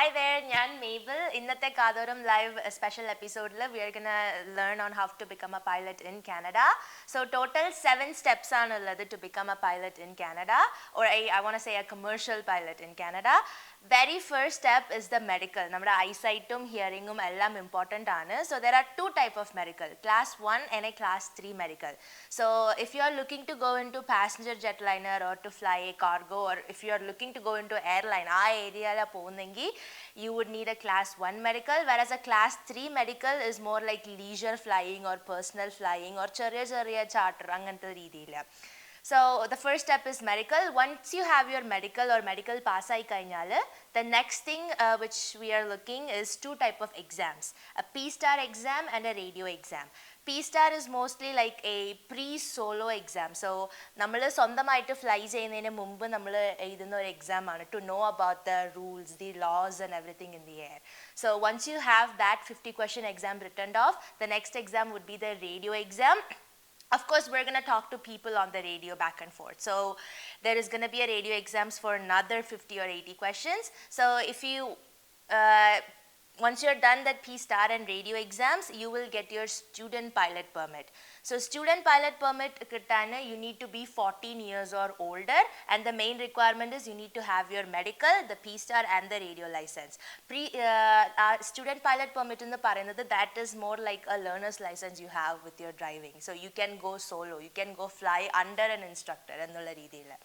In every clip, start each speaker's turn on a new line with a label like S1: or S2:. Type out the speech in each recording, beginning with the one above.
S1: Hi there, I'm Mabel. Innate Kadoram live special episode we are gonna learn on how to become a pilot in Canada. So total 7 steps are to become a pilot in Canada, or I want to say a commercial pilot in Canada. Very first step is the medical. Nammada eyesight hearing ellam important aanu. So there are two type of medical, class 1 and a class 3 medical. So if you are looking to go into passenger jetliner or to fly a cargo, or if you are looking to go into airline area la povunengi, you would need a class 1 medical, whereas a class 3 medical is more like leisure flying or personal flying or chariya charter angantha reethiyila. So the first step is medical. Once you have your medical or medical pass aayi kayinjal, the next thing which we are looking is two type of exams, a P-STAR exam and a radio exam. P-STAR is mostly like a pre-solo exam. So നമ്മൾ സ്വന്തമായിട്ട് fly ചെയ്യുന്നതിന് മുമ്പ് നമ്മൾ എഴുതുന്ന ഒരു exam ആണ് to know about the rules, the laws and everything in the air. So once you have that 50 question exam written off, the next exam would be the radio exam. Of course, we're going to talk to people on the radio back and forth. So there is going to be a radio exams for another 50 or 80 questions. So if you once you're done that P-STAR and radio exams, you will get your student pilot permit. So student pilot permit kittana, you need to be 14 years or older, and the main requirement is you need to have your medical, the P-STAR and the radio license. Student pilot permit in the parayunnathu, that is more like a learner's license you have with your driving. So you can go solo, you can go fly under an instructor ennulla reethiyila.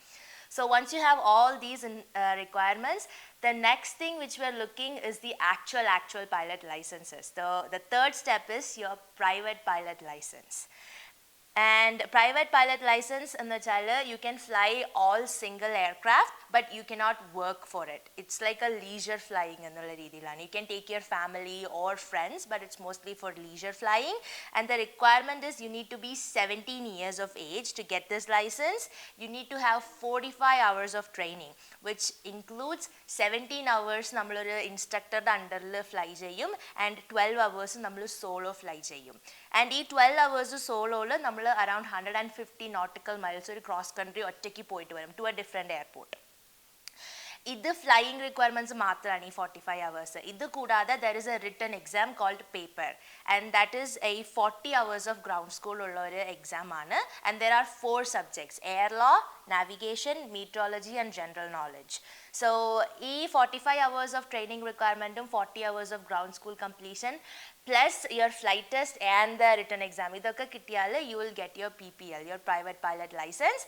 S1: So once you have all these requirements, the next thing which we are looking is the actual pilot licenses. The third step is your private pilot license. And private pilot license in the chala, you can fly all single aircraft, but you cannot work for it. It's like a leisure flying ennulla reethiyilana. You can take your family or friends, but it's mostly for leisure flying. And the requirement is you need to be 17 years of age to get this license. You need to have 45 hours of training, which includes 17 hours nammal instructor under fly cheyum and 12 hours nammal solo fly cheyum. And ee 12 hours solo la nammal around 150 nautical miles or cross country ഒറ്റയ്ക്ക് പോയിട്ട് വരും to a different airport. ഇത് flying requirements മാത്രമാണ് ഈ 45 hours. ഇത് കൂടാതെ there is a written exam called paper, and that is a 40 hours of ground school ഉള്ള ഒരു എക്സാം ആണ്. And there are 4 subjects: air law, navigation, meteorology and general knowledge. So ഈ 45 hours of training റിക്വയർമെൻറ്റും 40 hours of ground school completion plus your flight test and the written exam, ഇതൊക്കെ കിട്ടിയാൽ you will get your PPL, your private pilot license.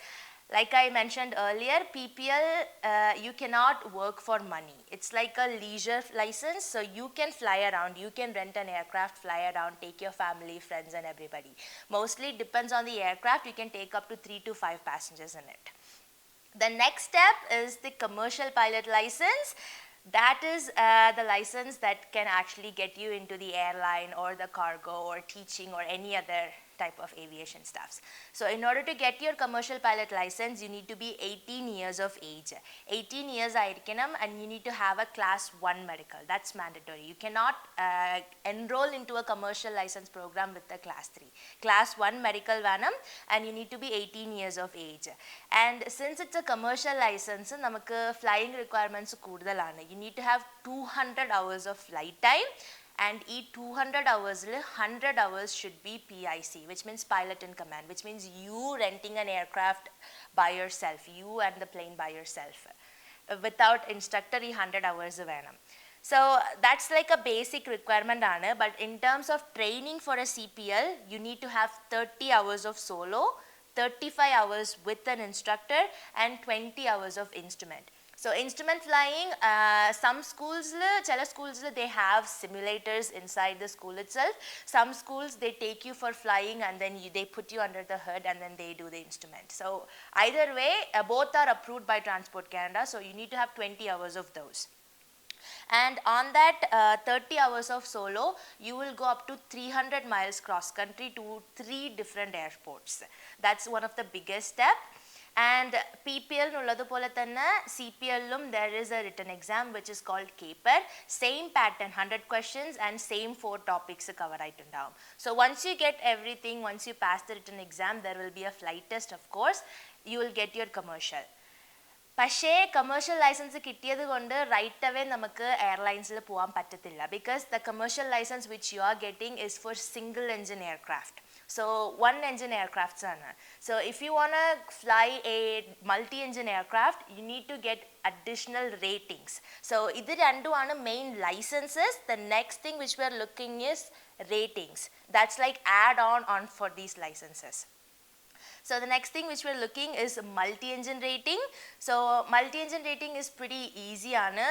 S1: Like I mentioned earlier, PPL, you cannot work for money. It's like a leisure license, so you can fly around, you can rent an aircraft, fly around, take your family, friends and everybody. Mostly it depends on the aircraft, you can take up to 3 to 5 passengers in it. The next step is the commercial pilot license. That is the license that can actually get you into the airline or the cargo or teaching or any other type of aviation stuffs. So in order to get your commercial pilot license, you need to be 18 years of age. 18 years aayirikkanam, and you need to have a class 1 medical. That's mandatory. You cannot enroll into a commercial license program with a class 3. Class 1 medical vanam, and you need to be 18 years of age. And since it's a commercial license, namakku flying requirements koodalana. You need to have 200 hours of flight time. And each 200 hours, 100 hours should be PIC, which means pilot in command, which means you renting an aircraft by yourself, you and the plane by yourself. Without instructor, 100 hours venam. So that's like a basic requirement, but in terms of training for a CPL, you need to have 30 hours of solo, 35 hours with an instructor, and 20 hours of instrument. So instrument flying, some schools, chala schools, they have simulators inside the school itself. Some schools, they take you for flying and then they put you under the hood and then they do the instrument. So either way, both are approved by Transport Canada, so you need to have 20 hours of those. And on that 30 hours of solo, you will go up to 300 miles cross country to 3 different airports. That's one of the biggest steps. And PPL nulladu pole thanne CPL lum there is a written exam which is called CAPER. Same pattern, 100 questions and same 4 topics cover aayitundavum. So once you get everything, once you pass the written exam, there will be a flight test, of course. You will get your commercial. പക്ഷേ commercial license കിട്ടിയത് കൊണ്ട് right away നമുക്ക് എയർലൈൻസിൽ പോകാൻ പറ്റത്തില്ല because the commercial license which you are getting is for single engine aircraft. So one engine aircrafts ആണ്. So if you want to fly a multi-engine aircraft, you need to get additional ratings. So ഇത് രണ്ടുമാണ് main licenses. The next thing which we are looking is ratings. That's like add on for these licenses. So the next thing which we're looking is multi-engine rating. So multi-engine rating is pretty easy, Anna.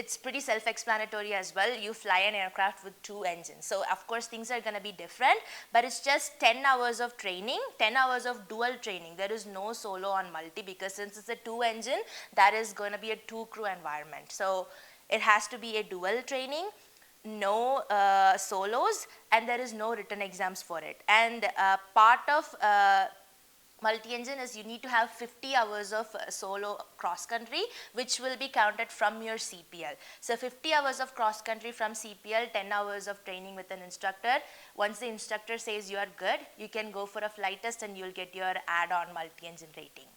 S1: It's pretty self-explanatory as well. You fly an aircraft with 2 engines. So of course things are going to be different, but it's just 10 hours of training, 10 hours of dual training. There is no solo on multi because since it's a 2 engine, that is going to be a 2 crew environment. So it has to be a dual training, no solos, and there is no written exams for it. And part of multi-engine is you need to have 50 hours of solo cross-country which will be counted from your CPL. So 50 hours of cross-country from CPL, 10 hours of training with an instructor. Once the instructor says you are good, you can go for a flight test and you'll get your add-on multi-engine rating.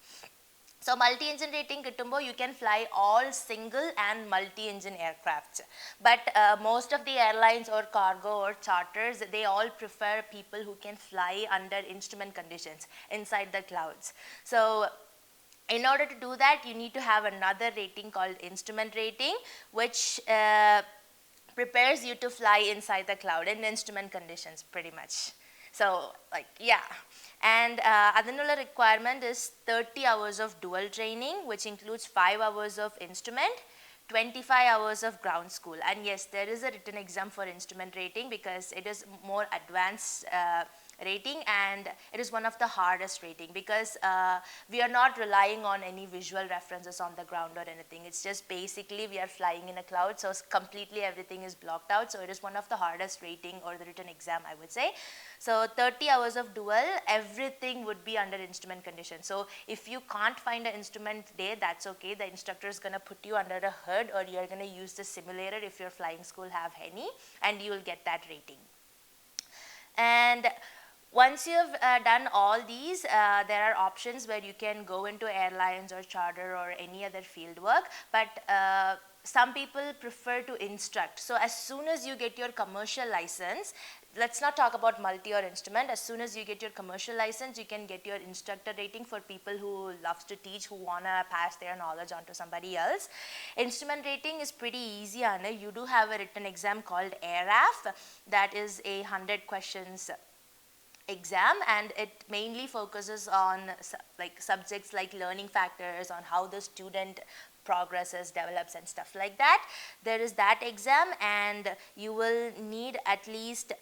S1: So multi-engine rating kittumbo you can fly all single and multi-engine aircrafts. But most of the airlines or cargo or charters, they all prefer people who can fly under instrument conditions inside the clouds. So in order to do that, you need to have another rating called instrument rating, which prepares you to fly inside the cloud in instrument conditions pretty much. So like yeah. And another requirement is 30 hours of dual training, which includes 5 hours of instrument, 25 hours of ground school. And yes, there is a written exam for instrument rating because it is more advanced rating and it is one of the hardest rating because we are not relying on any visual references on the ground or anything. It's just basically we are flying in a cloud, so completely everything is blocked out. So it is one of the hardest rating or the written exam, I would say. So 30 hours of dual, everything would be under instrument condition. So if you can't find an instrument there, that's okay. The instructor is going to put you under a hood or you're going to use the simulator if your flying school have any, and you will get that rating. And once you've done all these, there are options where you can go into airlines or charter or any other field work, but some people prefer to instruct. So as soon as you get your commercial license, let's not talk about multi or instrument. As soon as you get your commercial license, you can get your instructor rating for people who loves to teach, who want to pass their knowledge on to somebody else. Instrument rating is pretty easy, Anna. You do have a written exam called AIRAF. That is a 100 questions exam, and it mainly focuses on like subjects like learning factors, on how the student progresses, develops and stuff like that. There is that exam, and you will need at least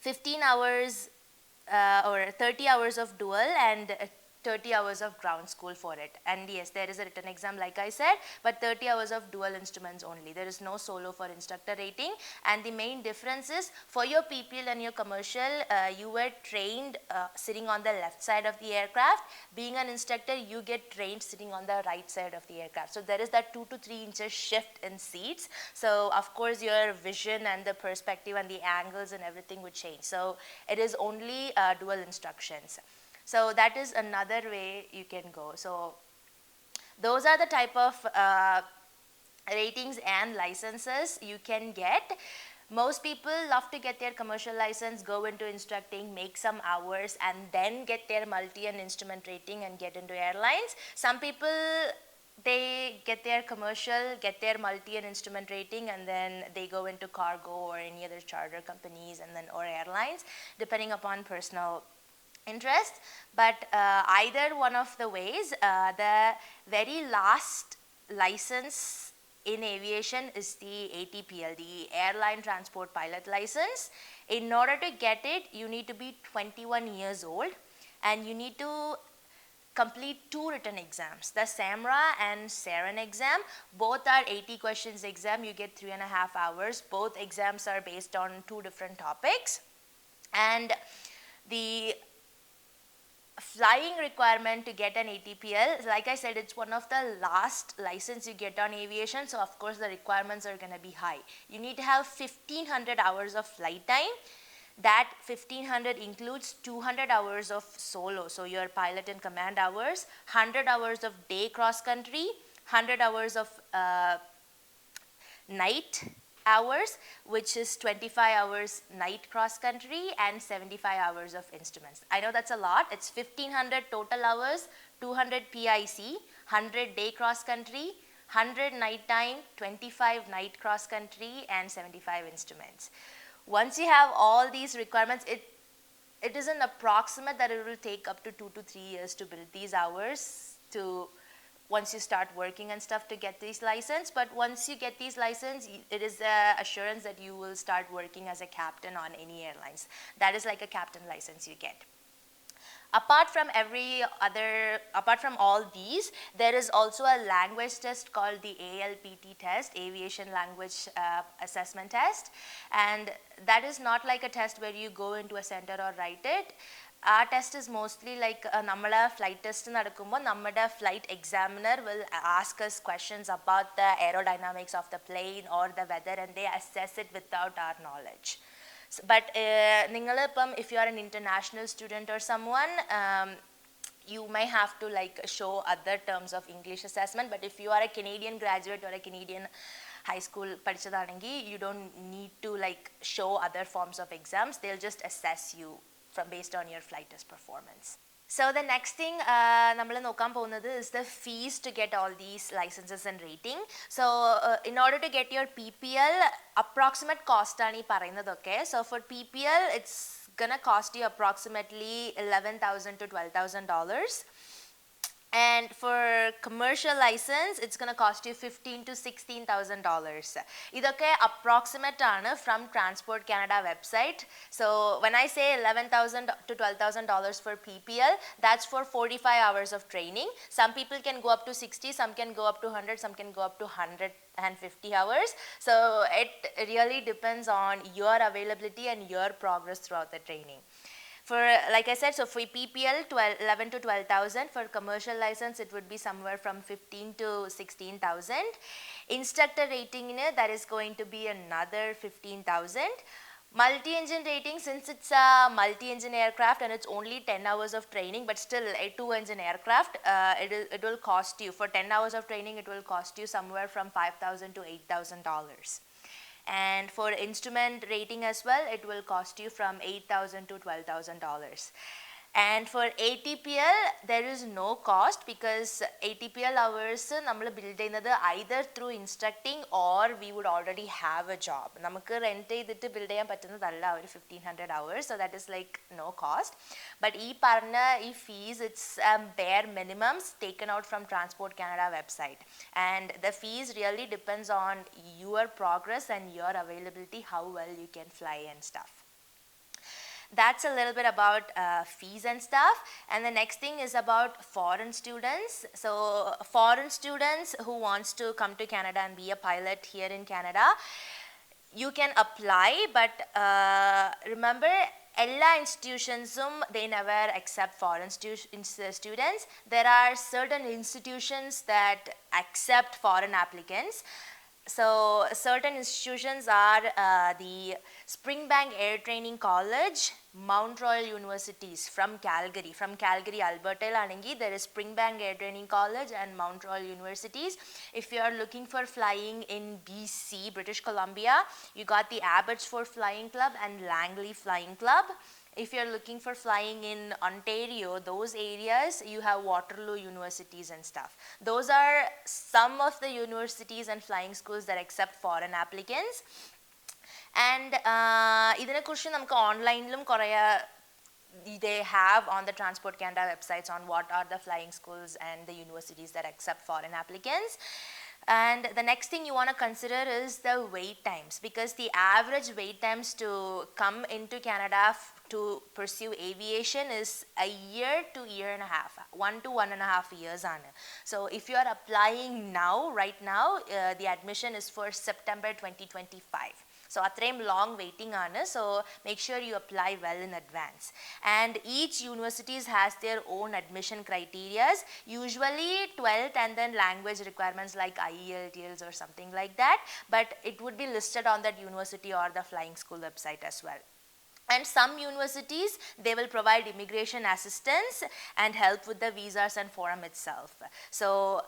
S1: 15 hours or 30 hours of dual and 30 hours of ground school for it. And yes, there is a written exam like I said, but 30 hours of dual instruments only. There is no solo for instructor rating. And the main difference is for your PPL and your commercial, you were trained sitting on the left side of the aircraft. Being an instructor, you get trained sitting on the right side of the aircraft. So there is that 2 to 3 inches shift in seats. So of course your vision and the perspective and the angles and everything would change. So it is only dual instructions. So that is another way you can go. So those are the type of ratings and licenses you can get. Most people love to get their commercial license, go into instructing, make some hours, and then get their multi and instrument rating and get into airlines. Some people, they get their commercial, get their multi and instrument rating, and then they go into cargo or any other charter companies and then or airlines, depending upon personal interest. But either one of the ways, the very last license in aviation is the ATPL, the Airline Transport Pilot License. In order to get it, you need to be 21 years old and you need to complete 2 written exams, the SAMRA and SAREN exam. Both are 80 questions exam. You get 3.5 hours. Both exams are based on 2 different topics. And the flying requirement to get an ATPL, like I said, it's one of the last license you get on aviation, so of course the requirements are going to be high. You need to have 1500 hours of flight time. That 1500 includes 200 hours of solo, so your pilot and command hours, 100 hours of day cross country, 100 hours of night hours, which is 25 hours night cross country and 75 hours of instruments. I know that's a lot. It's 1500 total hours, 200 PIC, 100 day cross country, 100 night time, 25 night cross country, and 75 instruments. Once you have all these requirements, it is an approximate that it will take up to 2 to 3 years to build these hours to once you start working and stuff to get these license. But once you get these license, it is a assurance that you will start working as a captain on any airlines. That is like a captain license you get. Apart from all these, there is also a language test called the ALPT test, Aviation Language Assessment Test. And that is not like a test where you go into a center or write it. Our test is mostly like Nammal flight test. Nammal flight examiner will ask us questions about the aerodynamics of the plane or the weather, and they assess it without our knowledge. But if you are an international student or someone, you may have to like show other terms of English assessment. But if you are a Canadian graduate or a Canadian high school you don't need to like show other forms of exams. They'll just assess you based on your flight test performance. So the next thing is the fees to get all these licenses and rating. So in order to get your PPL, approximate cost aani parayunnathu, okay? So for PPL, it's gonna cost you approximately $11,000 to $12,000. And for commercial license, it's going to cost you $15,000 to $16,000. Idokke approximate aanu from Transport Canada website. So when I say $11,000 to $12,000 for PPL, that's for 45 hours of training. Some people can go up to 60, some can go up to 100, some can go up to 150 hours. So it really depends on your availability and your progress throughout the training. For, like I said, so for PPL, 11 to 12,000. For commercial license, it would be somewhere from 15 to 16,000. Instructor rating, that is going to be another 15,000. Multi-engine rating, since it's a multi-engine aircraft and it's only 10 hours of training, but still a 2-engine aircraft, it will cost you, for 10 hours of training, it will cost you somewhere from $5,000 to $8,000. And for instrument rating as well, it will cost you from $8,000 to $12,000. And for ATPL, there is no cost because ATPL hours we build either through instructing or we would already have a job. We rent build 1,500 hours, so that is like no cost. But these fees, it's bare minimums taken out from Transport Canada website. And the fees really depends on your progress and your availability, how well you can fly and stuff. That's a little bit about fees and stuff. And the next thing is about foreign students. So foreign students who wants to come to Canada and be a pilot here in Canada, you can apply, but remember, all institutions, they never accept foreign students. There are certain institutions that accept foreign applicants. So certain institutions are the Springbank Air Training College, Mount Royal Universities from Calgary, Alberta, there is Springbank Air Training College and Mount Royal Universities. If you are looking for flying in BC, British Columbia, you got the Abbotsford Flying Club and Langley Flying Club. If you're looking for flying in Ontario, those areas, you have Waterloo universities and stuff. Those are some of the universities and flying schools that accept foreign applicants. And online they have on the Transport Canada websites on what are the flying schools and the universities that accept foreign applicants. And the next thing you want to consider is the wait times, because the average wait times to come into Canada to pursue aviation is a year to year and a half, 1 to 1.5 years. So if you are applying now, right now, the admission is for September 2025. So atrem long waiting so make sure you apply well in advance. And each universities has their own admission criteria, usually 12th and then language requirements like IELTS or something like that, but it would be listed on that university or the flying school website as well. And some universities, they will provide immigration assistance and help with the visas and forum itself. So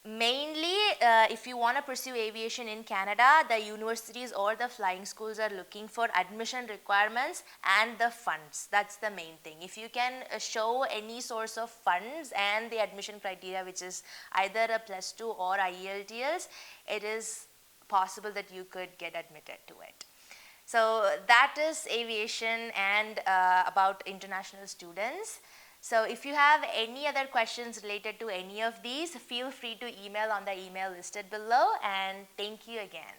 S1: mainly, if you want to pursue aviation in Canada, the universities or the flying schools are looking for admission requirements and the funds. That's the main thing. If you can show any source of funds and the admission criteria, which is either a +2 or IELTS, it is possible that you could get admitted to it. So that is aviation and about international students. So if you have any other questions related to any of these, feel free to email on the email listed below, and thank you again.